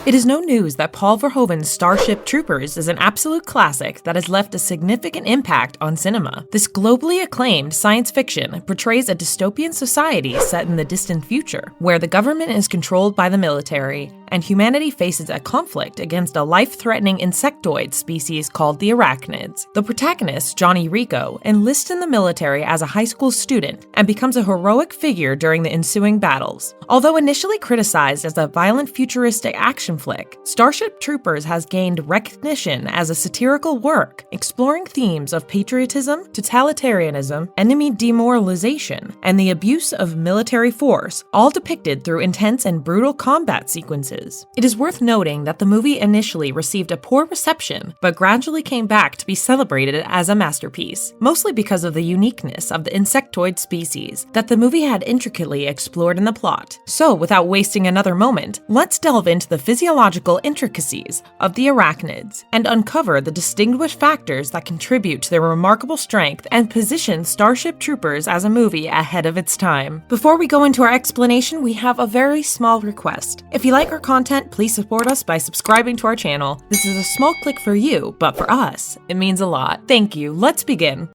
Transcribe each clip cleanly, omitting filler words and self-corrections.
It is no news that Paul Verhoeven's Starship Troopers is an absolute classic that has left a significant impact on cinema. This globally acclaimed science fiction portrays a dystopian society set in the distant future, where the government is controlled by the military, and humanity faces a conflict against a life-threatening insectoid species called the Arachnids. The protagonist, Johnny Rico, enlists in the military as a high school student and becomes a heroic figure during the ensuing battles. Although initially criticized as a violent futuristic action flick, Starship Troopers has gained recognition as a satirical work, exploring themes of patriotism, totalitarianism, enemy demoralization, and the abuse of military force, all depicted through intense and brutal combat sequences. It is worth noting that the movie initially received a poor reception, but gradually came back to be celebrated as a masterpiece, mostly because of the uniqueness of the insectoid species that the movie had intricately explored in the plot. So, without wasting another moment, let's delve into the physiological intricacies of the arachnids and uncover the distinguished factors that contribute to their remarkable strength and position Starship Troopers as a movie ahead of its time. Before we go into our explanation, we have a very small request. If you like our content, please support us by subscribing to our channel. This is a small click for you, but for us, it means a lot. Thank you. Let's begin.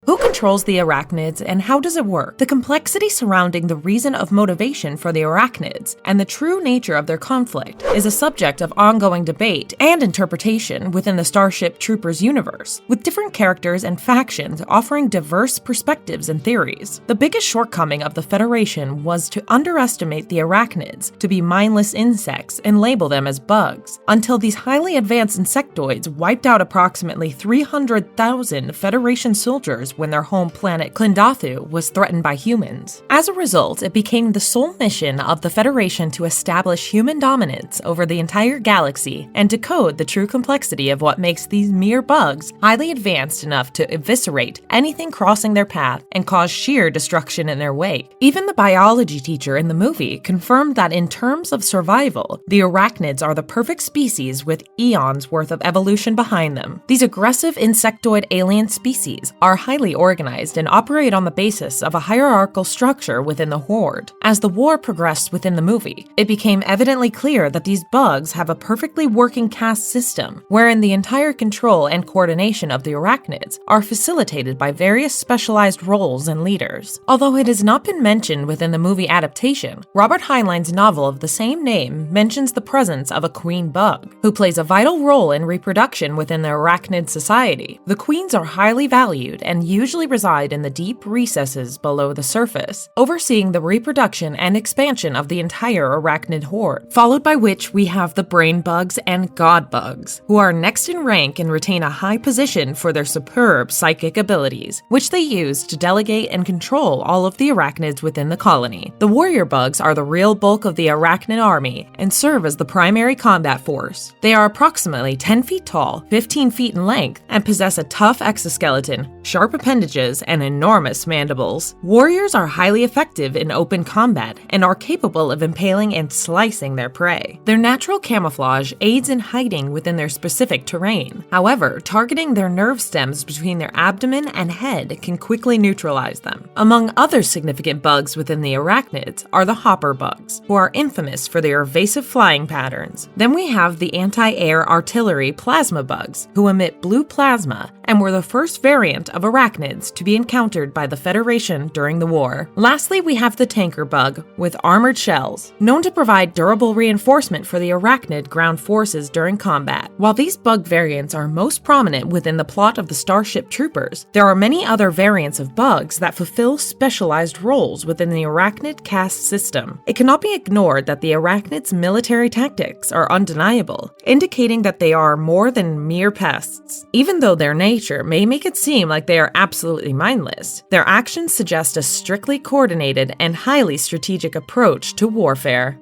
Who controls the arachnids and how does it work? The complexity surrounding the reason of motivation for the arachnids and the true nature of their conflict is a subject of ongoing debate and interpretation within the Starship Troopers universe, with different characters and factions offering diverse perspectives and theories. The biggest shortcoming of the Federation was to underestimate the arachnids to be mindless insects and label them as bugs, until these highly advanced insectoids wiped out approximately 300,000 Federation soldiers when their home planet Klendathu was threatened by humans. As a result, it became the sole mission of the Federation to establish human dominance over the entire galaxy and decode the true complexity of what makes these mere bugs highly advanced enough to eviscerate anything crossing their path and cause sheer destruction in their wake. Even the biology teacher in the movie confirmed that in terms of survival, the arachnids are the perfect species with eons worth of evolution behind them. These aggressive insectoid alien species are highly organized and operate on the basis of a hierarchical structure within the Horde. As the war progressed within the movie, it became evidently clear that these bugs have a perfectly working caste system, wherein the entire control and coordination of the arachnids are facilitated by various specialized roles and leaders. Although it has not been mentioned within the movie adaptation, Robert Heinlein's novel of the same name mentions the presence of a queen bug, who plays a vital role in reproduction within the arachnid society. The queens are highly valued and usually reside in the deep recesses below the surface, overseeing the reproduction and expansion of the entire arachnid horde, followed by which we have the brain bugs and god bugs, who are next in rank and retain a high position for their superb psychic abilities, which they use to delegate and control all of the arachnids within the colony. The warrior bugs are the real bulk of the arachnid army and serve as the primary combat force. They are approximately 10 feet tall, 15 feet in length, and possess a tough exoskeleton, sharp appendages, and enormous mandibles. Warriors are highly effective in open combat and are capable of impaling and slicing their prey. Their natural camouflage aids in hiding within their specific terrain. However, targeting their nerve stems between their abdomen and head can quickly neutralize them. Among other significant bugs within the arachnids are the hopper bugs, who are infamous for their evasive flying patterns. Then we have the anti-air artillery plasma bugs, who emit blue plasma and were the first variant of arachnids to be encountered by the Federation during the war. Lastly, we have the tanker bug with armored shells, known to provide durable reinforcement for the arachnid ground forces during combat. While these bug variants are most prominent within the plot of the Starship Troopers, there are many other variants of bugs that fulfill specialized roles within the arachnid caste system. It cannot be ignored that the arachnids' military tactics are undeniable, indicating that they are more than mere pests. Even though their nature may make it seem like they are absolutely mindless, their actions suggest a strictly coordinated and highly strategic approach to warfare.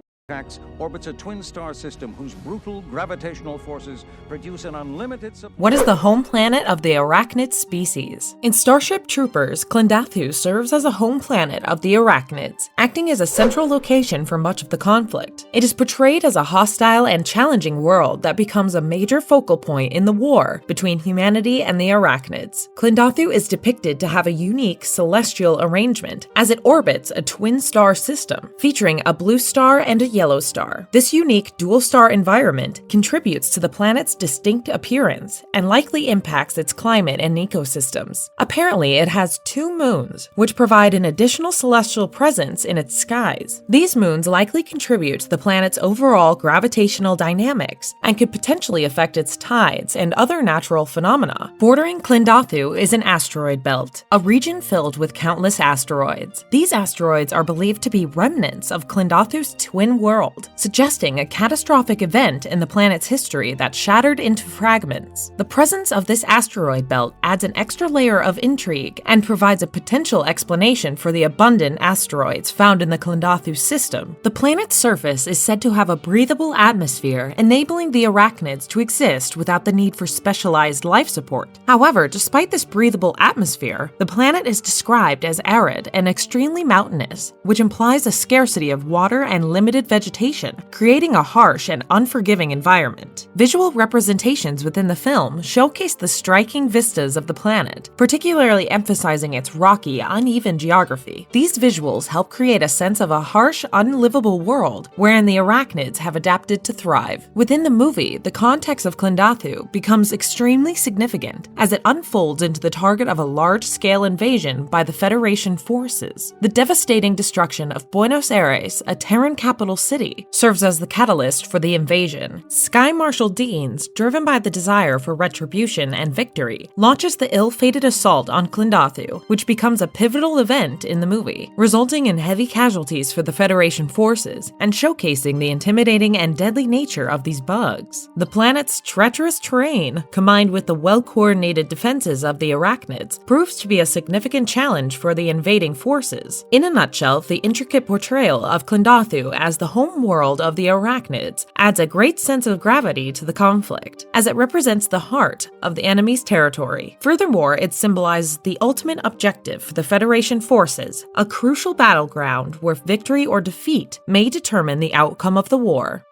Orbits a twin star system whose brutal gravitational forces produce an unlimited What is the home planet of the arachnid species? In Starship Troopers, Klendathu serves as a home planet of the arachnids, acting as a central location for much of the conflict. It is portrayed as a hostile and challenging world that becomes a major focal point in the war between humanity and the arachnids. Klendathu is depicted to have a unique celestial arrangement as it orbits a twin star system, featuring a blue star and a yellow star. This unique dual-star environment contributes to the planet's distinct appearance and likely impacts its climate and ecosystems. Apparently, it has 2 moons, which provide an additional celestial presence in its skies. These moons likely contribute to the planet's overall gravitational dynamics and could potentially affect its tides and other natural phenomena. Bordering Klendathu is an asteroid belt, a region filled with countless asteroids. These asteroids are believed to be remnants of Klendathu's twin world, suggesting a catastrophic event in the planet's history that shattered into fragments. The presence of this asteroid belt adds an extra layer of intrigue and provides a potential explanation for the abundant asteroids found in the Klendathu system. The planet's surface is said to have a breathable atmosphere, enabling the arachnids to exist without the need for specialized life support. However, despite this breathable atmosphere, the planet is described as arid and extremely mountainous, which implies a scarcity of water and limited vegetation, creating a harsh and unforgiving environment. Visual representations within the film showcase the striking vistas of the planet, particularly emphasizing its rocky, uneven geography. These visuals help create a sense of a harsh, unlivable world wherein the arachnids have adapted to thrive. Within the movie, the context of Klendathu becomes extremely significant as it unfolds into the target of a large-scale invasion by the Federation forces. The devastating destruction of Buenos Aires, a Terran capital city, serves as the catalyst for the invasion. Sky Marshal Deans, driven by the desire for retribution and victory, launches the ill-fated assault on Klendathu, which becomes a pivotal event in the movie, resulting in heavy casualties for the Federation forces and showcasing the intimidating and deadly nature of these bugs. The planet's treacherous terrain, combined with the well-coordinated defenses of the arachnids, proves to be a significant challenge for the invading forces. In a nutshell, the intricate portrayal of Klendathu as the home world of the arachnids adds a great sense of gravity to the conflict, as it represents the heart of the enemy's territory. Furthermore, it symbolizes the ultimate objective for the Federation forces, a crucial battleground where victory or defeat may determine the outcome of the war.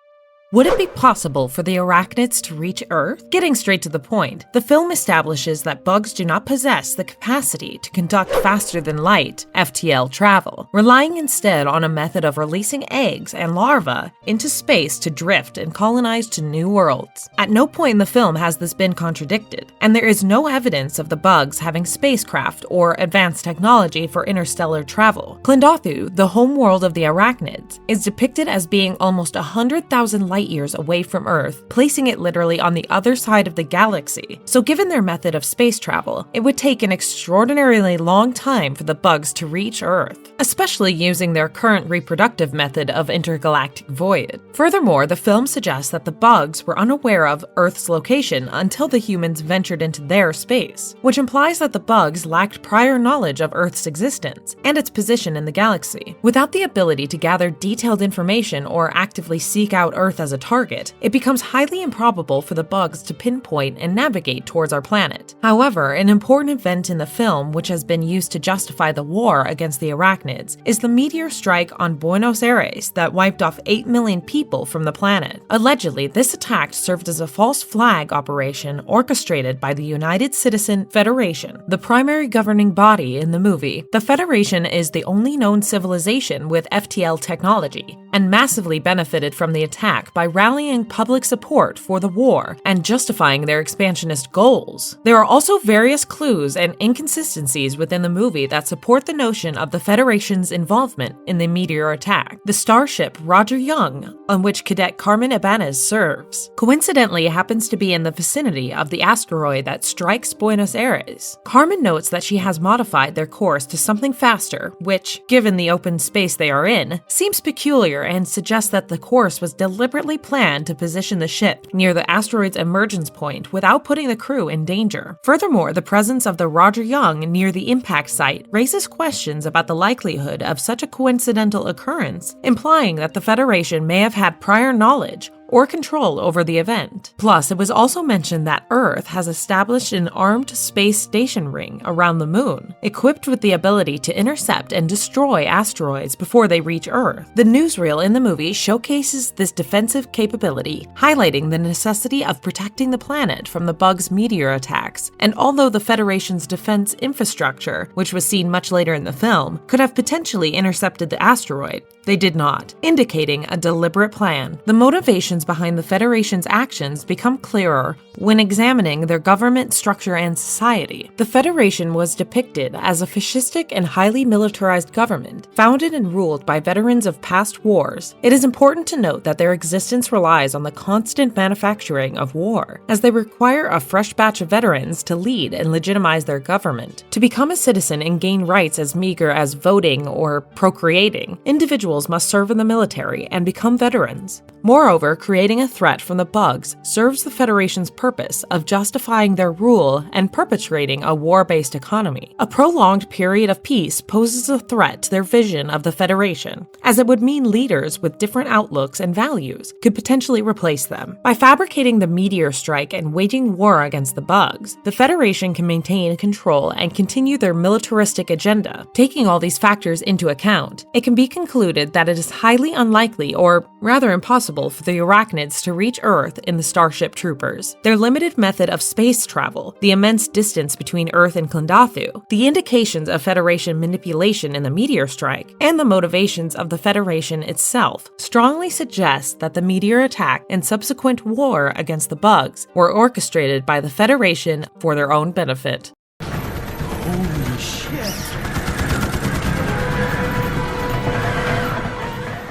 Would it be possible for the arachnids to reach Earth? Getting straight to the point, the film establishes that bugs do not possess the capacity to conduct faster-than-light (FTL) travel, relying instead on a method of releasing eggs and larvae into space to drift and colonize to new worlds. At no point in the film has this been contradicted, and there is no evidence of the bugs having spacecraft or advanced technology for interstellar travel. Klendathu, the home world of the arachnids, is depicted as being almost 100,000 light years away from Earth, placing it literally on the other side of the galaxy. So given their method of space travel, it would take an extraordinarily long time for the bugs to reach Earth, especially using their current reproductive method of intergalactic voyage. Furthermore, the film suggests that the bugs were unaware of Earth's location until the humans ventured into their space, which implies that the bugs lacked prior knowledge of Earth's existence and its position in the galaxy. Without the ability to gather detailed information or actively seek out Earth as a target, it becomes highly improbable for the bugs to pinpoint and navigate towards our planet. However, an important event in the film which has been used to justify the war against the arachnids is the meteor strike on Buenos Aires that wiped off 8 million people from the planet. Allegedly, this attack served as a false flag operation orchestrated by the United Citizen Federation, the primary governing body in the movie. The Federation is the only known civilization with FTL technology, and massively benefited from the attack by rallying public support for the war and justifying their expansionist goals. There are also various clues and inconsistencies within the movie that support the notion of the Federation's involvement in the meteor attack. The Starship Roger Young, on which Cadet Carmen Ibanez serves, coincidentally happens to be in the vicinity of the asteroid that strikes Buenos Aires. Carmen notes that she has modified their course to something faster, which, given the open space they are in, seems peculiar and suggests that the course was deliberately planned to position the ship near the asteroid's emergence point without putting the crew in danger. Furthermore, the presence of the Roger Young near the impact site raises questions about the likelihood of such a coincidental occurrence, implying that the Federation may have had prior knowledge or control over the event. Plus, it was also mentioned that Earth has established an armed space station ring around the moon, equipped with the ability to intercept and destroy asteroids before they reach Earth. The newsreel in the movie showcases this defensive capability, highlighting the necessity of protecting the planet from the bug's meteor attacks. And although the Federation's defense infrastructure, which was seen much later in the film, could have potentially intercepted the asteroid, they did not, indicating a deliberate plan. The motivations behind the Federation's actions become clearer when examining their government structure and society. The Federation was depicted as a fascistic and highly militarized government, founded and ruled by veterans of past wars. It is important to note that their existence relies on the constant manufacturing of war, as they require a fresh batch of veterans to lead and legitimize their government. To become a citizen and gain rights as meager as voting or procreating, individuals must serve in the military and become veterans. Moreover, creating a threat from the bugs serves the Federation's purpose of justifying their rule and perpetuating a war-based economy. A prolonged period of peace poses a threat to their vision of the Federation, as it would mean leaders with different outlooks and values could potentially replace them. By fabricating the meteor strike and waging war against the bugs, the Federation can maintain control and continue their militaristic agenda. Taking all these factors into account, it can be concluded that it is highly unlikely, or rather impossible, for the Arachnids to reach Earth in the Starship Troopers. Their limited method of space travel, the immense distance between Earth and Klendathu, the indications of Federation manipulation in the meteor strike, and the motivations of the Federation itself strongly suggest that the meteor attack and subsequent war against the bugs were orchestrated by the Federation for their own benefit. Holy shit!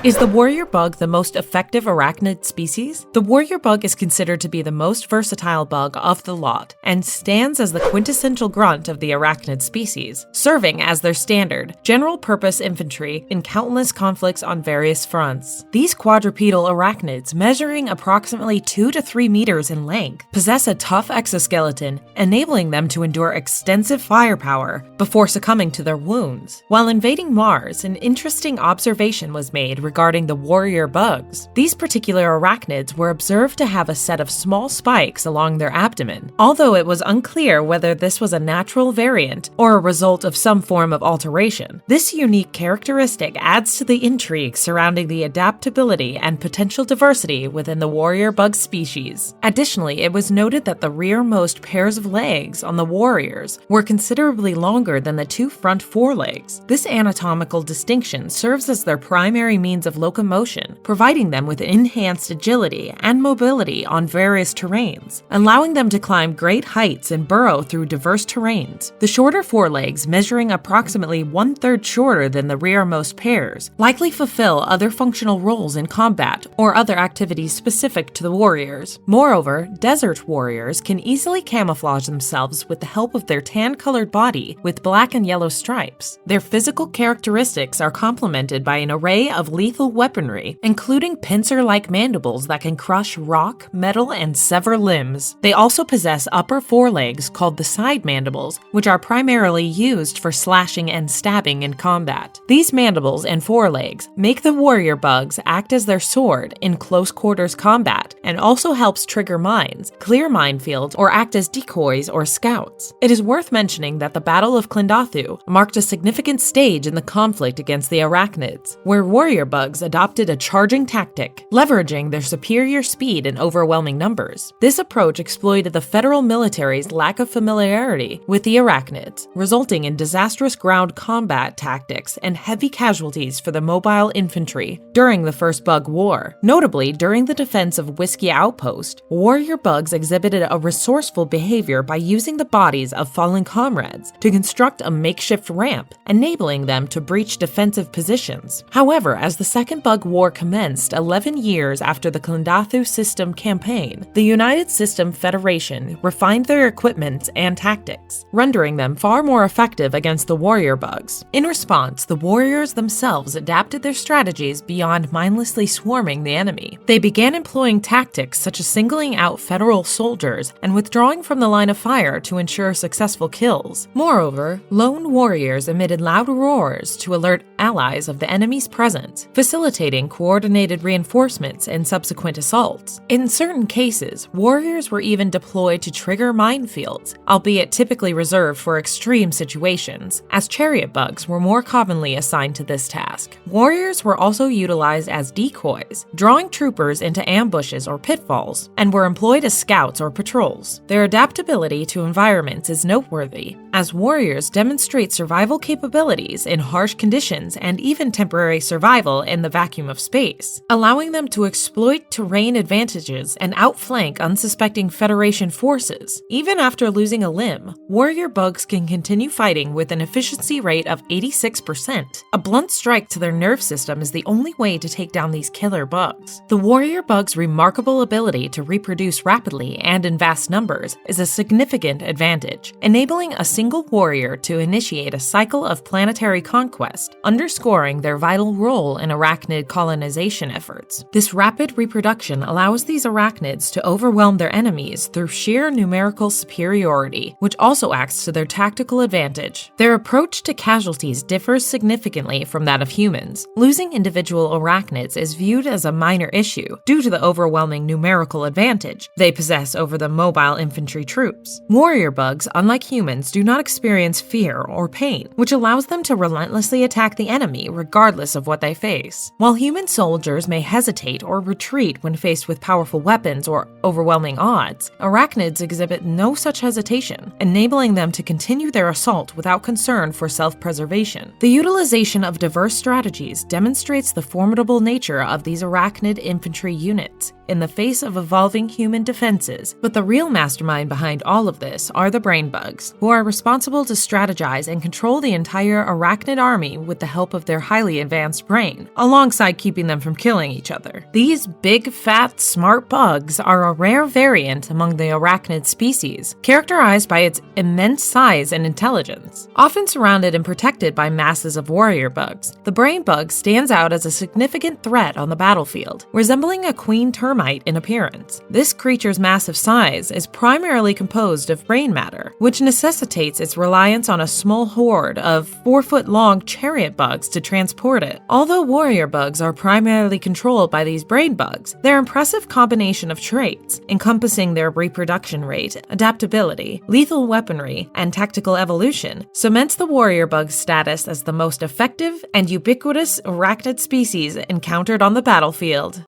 Is the warrior bug the most effective arachnid species? The warrior bug is considered to be the most versatile bug of the lot, and stands as the quintessential grunt of the arachnid species, serving as their standard, general-purpose infantry in countless conflicts on various fronts. These quadrupedal arachnids, measuring approximately 2 to 3 meters in length, possess a tough exoskeleton, enabling them to endure extensive firepower before succumbing to their wounds. While invading Mars, an interesting observation was made regarding the warrior bugs. These particular arachnids were observed to have a set of small spikes along their abdomen, although it was unclear whether this was a natural variant or a result of some form of alteration. This unique characteristic adds to the intrigue surrounding the adaptability and potential diversity within the warrior bug species. Additionally, it was noted that the rearmost pairs of legs on the warriors were considerably longer than the 2 front forelegs. This anatomical distinction serves as their primary means of locomotion, providing them with enhanced agility and mobility on various terrains, allowing them to climb great heights and burrow through diverse terrains. The shorter forelegs, measuring approximately 1/3 shorter than the rearmost pairs, likely fulfill other functional roles in combat or other activities specific to the warriors. Moreover, desert warriors can easily camouflage themselves with the help of their tan-colored body with black and yellow stripes. Their physical characteristics are complemented by an array of lethal weaponry, including pincer-like mandibles that can crush rock, metal, and sever limbs. They also possess upper forelegs called the side mandibles, which are primarily used for slashing and stabbing in combat. These mandibles and forelegs make the warrior bugs act as their sword in close-quarters combat, and also helps trigger mines, clear minefields, or act as decoys or scouts. It is worth mentioning that the Battle of Klendathu marked a significant stage in the conflict against the Arachnids, where warrior bugs adopted a charging tactic, leveraging their superior speed and overwhelming numbers. This approach exploited the federal military's lack of familiarity with the Arachnids, resulting in disastrous ground combat tactics and heavy casualties for the mobile infantry during the First Bug War. Notably, during the defense of Whiskey Outpost, warrior bugs exhibited a resourceful behavior by using the bodies of fallen comrades to construct a makeshift ramp, enabling them to breach defensive positions. However, as the Second Bug War commenced 11 years after the Klendathu System campaign, the United System Federation refined their equipment and tactics, rendering them far more effective against the warrior bugs. In response, the warriors themselves adapted their strategies beyond mindlessly swarming the enemy. They began employing tactics such as singling out federal soldiers and withdrawing from the line of fire to ensure successful kills. Moreover, lone warriors emitted loud roars to alert allies of the enemy's presence, facilitating coordinated reinforcements and subsequent assaults. In certain cases, warriors were even deployed to trigger minefields, albeit typically reserved for extreme situations, as chariot bugs were more commonly assigned to this task. Warriors were also utilized as decoys, drawing troopers into ambushes or pitfalls, and were employed as scouts or patrols. Their adaptability to environments is noteworthy, as warriors demonstrate survival capabilities in harsh conditions and even temporary survival in the vacuum of space, allowing them to exploit terrain advantages and outflank unsuspecting Federation forces. Even after losing a limb, warrior bugs can continue fighting with an efficiency rate of 86%. A blunt strike to their nerve system is the only way to take down these killer bugs. The warrior bug's remarkable ability to reproduce rapidly and in vast numbers is a significant advantage, enabling a single warrior to initiate a cycle of planetary conquest, underscoring their vital role in arachnid colonization efforts. This rapid reproduction allows these arachnids to overwhelm their enemies through sheer numerical superiority, which also acts to their tactical advantage. Their approach to casualties differs significantly from that of humans. Losing individual arachnids is viewed as a minor issue due to the overwhelming numerical advantage they possess over the mobile infantry troops. Warrior bugs, unlike humans, do not experience fear or pain, which allows them to relentlessly attack the enemy regardless of what they face. While human soldiers may hesitate or retreat when faced with powerful weapons or overwhelming odds, arachnids exhibit no such hesitation, enabling them to continue their assault without concern for self-preservation. The utilization of diverse strategies demonstrates the formidable nature of these arachnid infantry units in the face of evolving human defenses, but the real mastermind behind all of this are the brain bugs, who are responsible to strategize and control the entire arachnid army with the help of their highly advanced brain, alongside keeping them from killing each other. These big, fat, smart bugs are a rare variant among the arachnid species, characterized by its immense size and intelligence. Often surrounded and protected by masses of warrior bugs, the brain bug stands out as a significant threat on the battlefield, resembling a queen termite in appearance. This creature's massive size is primarily composed of brain matter, which necessitates its reliance on a small horde of 4-foot-long chariot bugs to transport it. Although warrior bugs are primarily controlled by these brain bugs, their impressive combination of traits, encompassing their reproduction rate, adaptability, lethal weaponry, and tactical evolution, cements the warrior bug's status as the most effective and ubiquitous arachnid species encountered on the battlefield.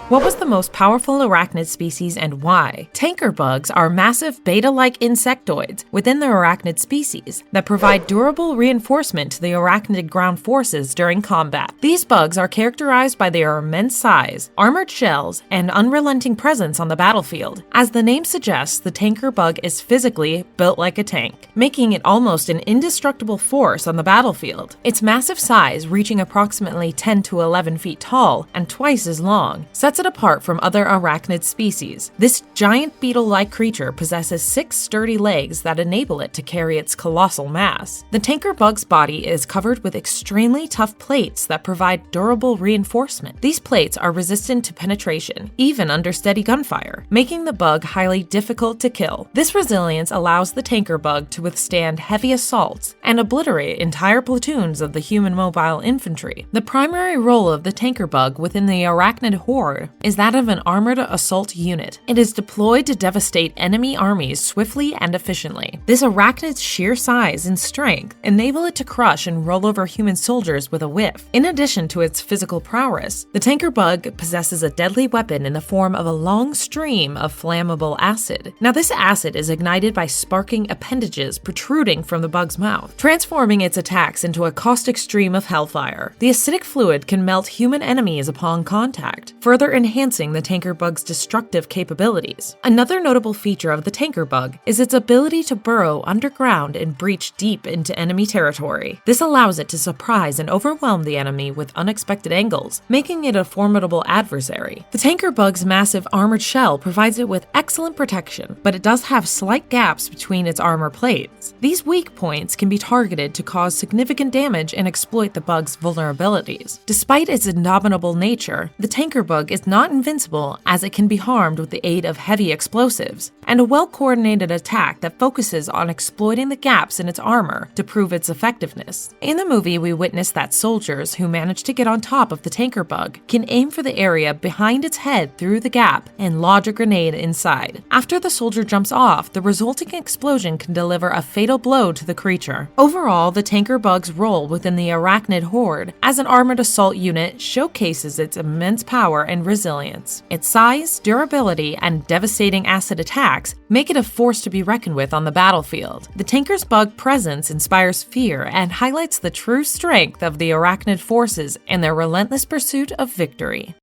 What was the most powerful arachnid species and why? Tanker bugs are massive beta-like insectoids within the arachnid species that provide durable reinforcement to the arachnid ground forces during combat. These bugs are characterized by their immense size, armored shells, and unrelenting presence on the battlefield. As the name suggests, the tanker bug is physically built like a tank, making it almost an indestructible force on the battlefield. Its massive size, reaching approximately 10 to 11 feet tall and twice as long, sets it apart from other arachnid species. This giant beetle-like creature possesses 6 sturdy legs that enable it to carry its colossal mass. The tanker bug's body is covered with extremely tough plates that provide durable reinforcement. These plates are resistant to penetration, even under steady gunfire, making the bug highly difficult to kill. This resilience allows the tanker bug to withstand heavy assaults and obliterate entire platoons of the human mobile infantry. The primary role of the tanker bug within the arachnid horde is that of an armored assault unit. It is deployed to devastate enemy armies swiftly and efficiently. This arachnid's sheer size and strength enable it to crush and roll over human soldiers with a whiff. In addition to its physical prowess, the tanker bug possesses a deadly weapon in the form of a long stream of flammable acid. Now, this acid is ignited by sparking appendages protruding from the bug's mouth, transforming its attacks into a caustic stream of hellfire. The acidic fluid can melt human enemies upon contact, further enhancing the tanker bug's destructive capabilities. Another notable feature of the tanker bug is its ability to burrow underground and breach deep into enemy territory. This allows it to surprise and overwhelm the enemy with unexpected angles, making it a formidable adversary. The tanker bug's massive armored shell provides it with excellent protection, but it does have slight gaps between its armor plates. These weak points can be targeted to cause significant damage and exploit the bug's vulnerabilities. Despite its indomitable nature, the tanker bug is yet not invincible as it can be harmed with the aid of heavy explosives, and a well-coordinated attack that focuses on exploiting the gaps in its armor to prove its effectiveness. In the movie, we witness that soldiers who manage to get on top of the tanker bug can aim for the area behind its head through the gap and lodge a grenade inside. After the soldier jumps off, the resulting explosion can deliver a fatal blow to the creature. Overall, the tanker bug's role within the arachnid horde as an armored assault unit showcases its immense power and resilience. Its size, durability, and devastating acid attacks make it a force to be reckoned with on the battlefield. The tanker's bug presence inspires fear and highlights the true strength of the arachnid forces and their relentless pursuit of victory.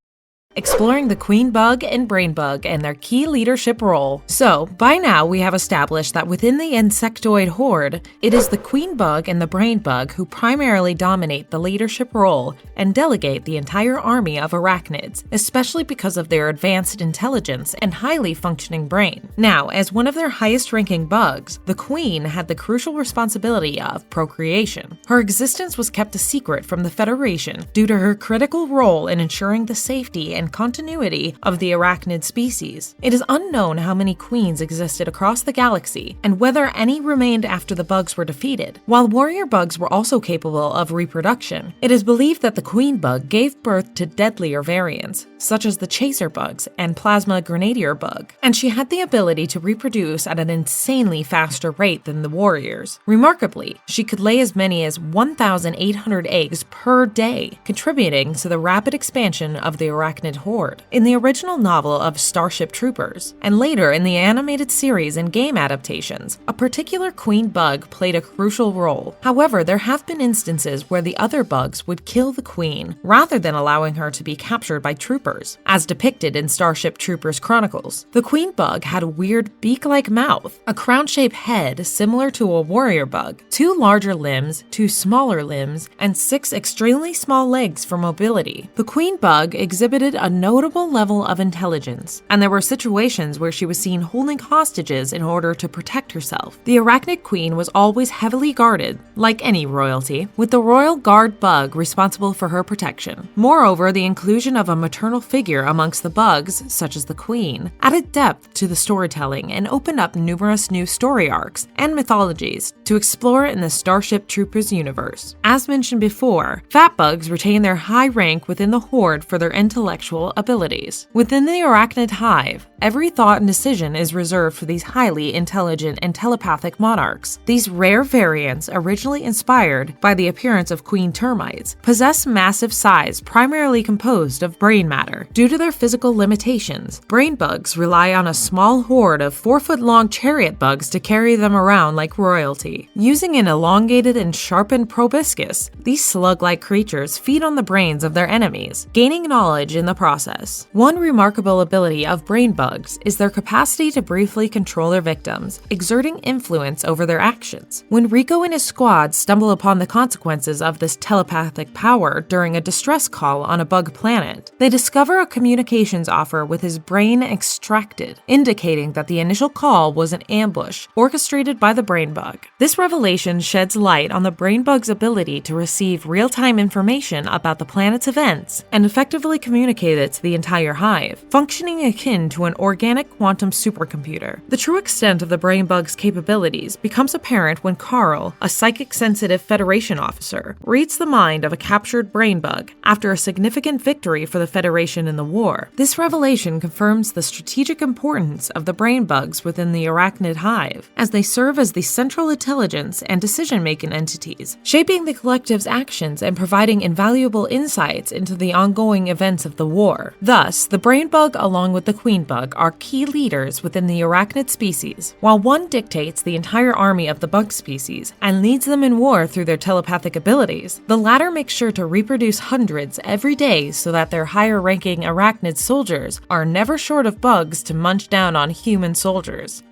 Exploring the queen bug and brain bug and their key leadership role. So, by now we have established that within the insectoid horde, it is the queen bug and the brain bug who primarily dominate the leadership role and delegate the entire army of arachnids, especially because of their advanced intelligence and highly functioning brain. Now, as one of their highest-ranking bugs, the queen had the crucial responsibility of procreation. Her existence was kept a secret from the Federation due to her critical role in ensuring the safety and continuity of the arachnid species. It is unknown how many queens existed across the galaxy and whether any remained after the bugs were defeated. While warrior bugs were also capable of reproduction, it is believed that the queen bug gave birth to deadlier variants, such as the chaser bugs and plasma grenadier bug, and she had the ability to reproduce at an insanely faster rate than the warriors. Remarkably, she could lay as many as 1,800 eggs per day, contributing to the rapid expansion of the arachnid horde. In the original novel of Starship Troopers, and later in the animated series and game adaptations, a particular queen bug played a crucial role. However, there have been instances where the other bugs would kill the queen rather than allowing her to be captured by troopers, as depicted in Starship Troopers Chronicles. The queen bug had a weird beak-like mouth, a crown-shaped head similar to a warrior bug, 2 larger limbs, 2 smaller limbs, and 6 extremely small legs for mobility. The queen bug exhibited a notable level of intelligence, and there were situations where she was seen holding hostages in order to protect herself. The arachnid queen was always heavily guarded, like any royalty, with the royal guard bug responsible for her protection. Moreover, the inclusion of a maternal figure amongst the bugs, such as the queen, added depth to the storytelling and opened up numerous new story arcs and mythologies to explore in the Starship Troopers universe. As mentioned before, fat bugs retain their high rank within the horde for their intellectual abilities. Within the arachnid hive, every thought and decision is reserved for these highly intelligent and telepathic monarchs. These rare variants, originally inspired by the appearance of queen termites, possess massive size primarily composed of brain matter. Due to their physical limitations, brain bugs rely on a small horde of 4-foot-long chariot bugs to carry them around like royalty. Using an elongated and sharpened proboscis, these slug-like creatures feed on the brains of their enemies, gaining knowledge in the process. One remarkable ability of brain bugs is their capacity to briefly control their victims, exerting influence over their actions. When Rico and his squad stumble upon the consequences of this telepathic power during a distress call on a bug planet, they discover a communications offer with his brain extracted, indicating that the initial call was an ambush orchestrated by the brain bug. This revelation sheds light on the brain bug's ability to receive real-time information about the planet's events and effectively communicate it to the entire hive, functioning akin to an organic quantum supercomputer. The true extent of the brain bug's capabilities becomes apparent when Carl, a psychic-sensitive Federation officer, reads the mind of a captured brain bug after a significant victory for the Federation in the war. This revelation confirms the strategic importance of the brain bugs within the arachnid hive, as they serve as the central intelligence and decision-making entities, shaping the collective's actions and providing invaluable insights into the ongoing events of the war. Thus, the brain bug along with the queen bug are key leaders within the arachnid species. While one dictates the entire army of the bug species and leads them in war through their telepathic abilities, the latter makes sure to reproduce hundreds every day so that their higher-ranking arachnid soldiers are never short of bugs to munch down on human soldiers.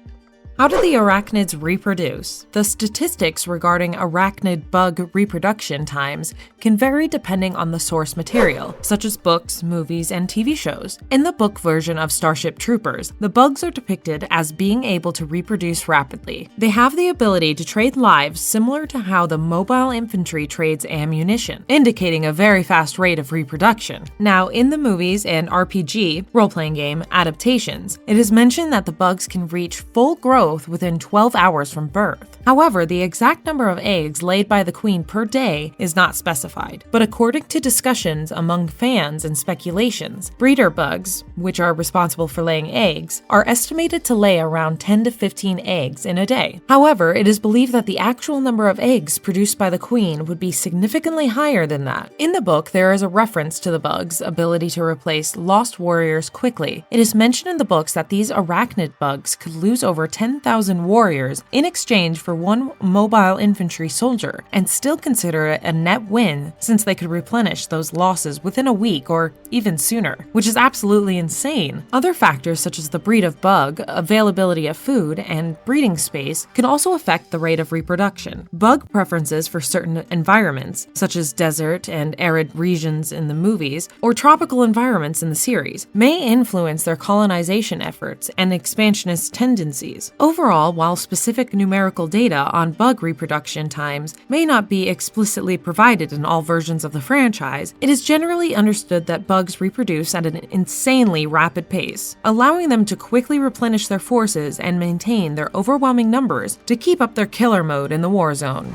How do the arachnids reproduce? The statistics regarding arachnid bug reproduction times can vary depending on the source material, such as books, movies, and TV shows. In the book version of Starship Troopers, the bugs are depicted as being able to reproduce rapidly. They have the ability to trade lives similar to how the mobile infantry trades ammunition, indicating a very fast rate of reproduction. Now, in the movies and RPG, role-playing game, adaptations, it is mentioned that the bugs can reach full growth within 12 hours from birth. However, the exact number of eggs laid by the queen per day is not specified, but according to discussions among fans and speculations, breeder bugs, which are responsible for laying eggs, are estimated to lay around 10 to 15 eggs in a day. However, it is believed that the actual number of eggs produced by the queen would be significantly higher than that. In the book, there is a reference to the bugs' ability to replace lost warriors quickly. It is mentioned in the books that these arachnid bugs could lose over 10,000 warriors in exchange for one mobile infantry soldier, and still consider it a net win since they could replenish those losses within a week or even sooner, which is absolutely insane. Other factors such as the breed of bug, availability of food, and breeding space can also affect the rate of reproduction. Bug preferences for certain environments, such as desert and arid regions in the movies, or tropical environments in the series, may influence their colonization efforts and expansionist tendencies. Overall, while specific numerical data on bug reproduction times may not be explicitly provided in all versions of the franchise, it is generally understood that bugs reproduce at an insanely rapid pace, allowing them to quickly replenish their forces and maintain their overwhelming numbers to keep up their killer mode in the war zone.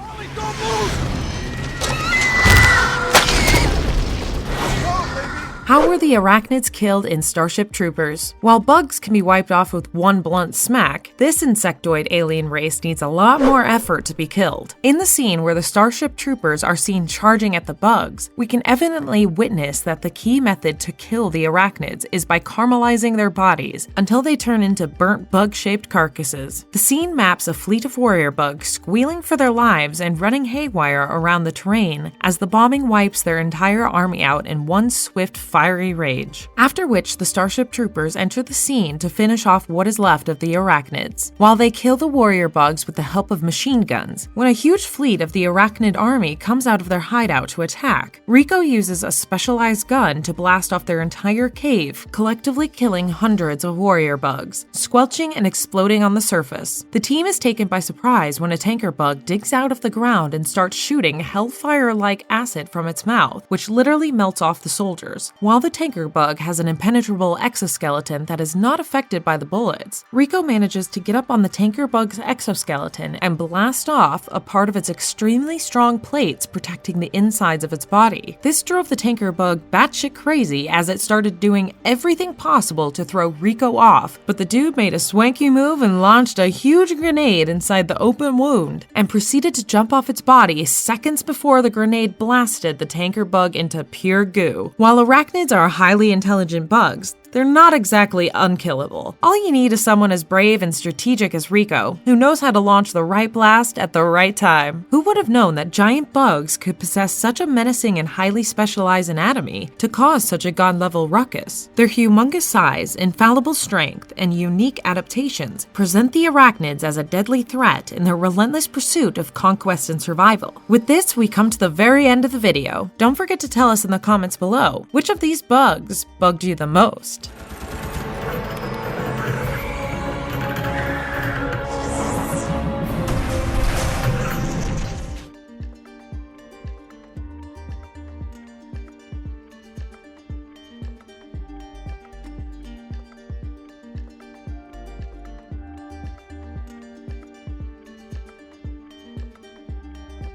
How were the arachnids killed in Starship Troopers? While bugs can be wiped off with one blunt smack, this insectoid alien race needs a lot more effort to be killed. In the scene where the Starship Troopers are seen charging at the bugs, we can evidently witness that the key method to kill the arachnids is by caramelizing their bodies until they turn into burnt bug-shaped carcasses. The scene maps a fleet of warrior bugs squealing for their lives and running haywire around the terrain as the bombing wipes their entire army out in one swift fiery rage, after which the Starship Troopers enter the scene to finish off what is left of the arachnids, while they kill the warrior bugs with the help of machine guns. When a huge fleet of the arachnid army comes out of their hideout to attack, Rico uses a specialized gun to blast off their entire cave, collectively killing hundreds of warrior bugs, squelching and exploding on the surface. The team is taken by surprise when a tanker bug digs out of the ground and starts shooting hellfire-like acid from its mouth, which literally melts off the soldiers. While the tanker bug has an impenetrable exoskeleton that is not affected by the bullets, Rico manages to get up on the tanker bug's exoskeleton and blast off a part of its extremely strong plates protecting the insides of its body. This drove the tanker bug batshit crazy as it started doing everything possible to throw Rico off, but the dude made a swanky move and launched a huge grenade inside the open wound and proceeded to jump off its body seconds before the grenade blasted the tanker bug into pure goo. While arachnids are highly intelligent bugs, they're not exactly unkillable. All you need is someone as brave and strategic as Rico, who knows how to launch the right blast at the right time. Who would have known that giant bugs could possess such a menacing and highly specialized anatomy to cause such a god-level ruckus? Their humongous size, infallible strength, and unique adaptations present the arachnids as a deadly threat in their relentless pursuit of conquest and survival. With this, we come to the very end of the video. Don't forget to tell us in the comments below, which of these bugs bugged you the most?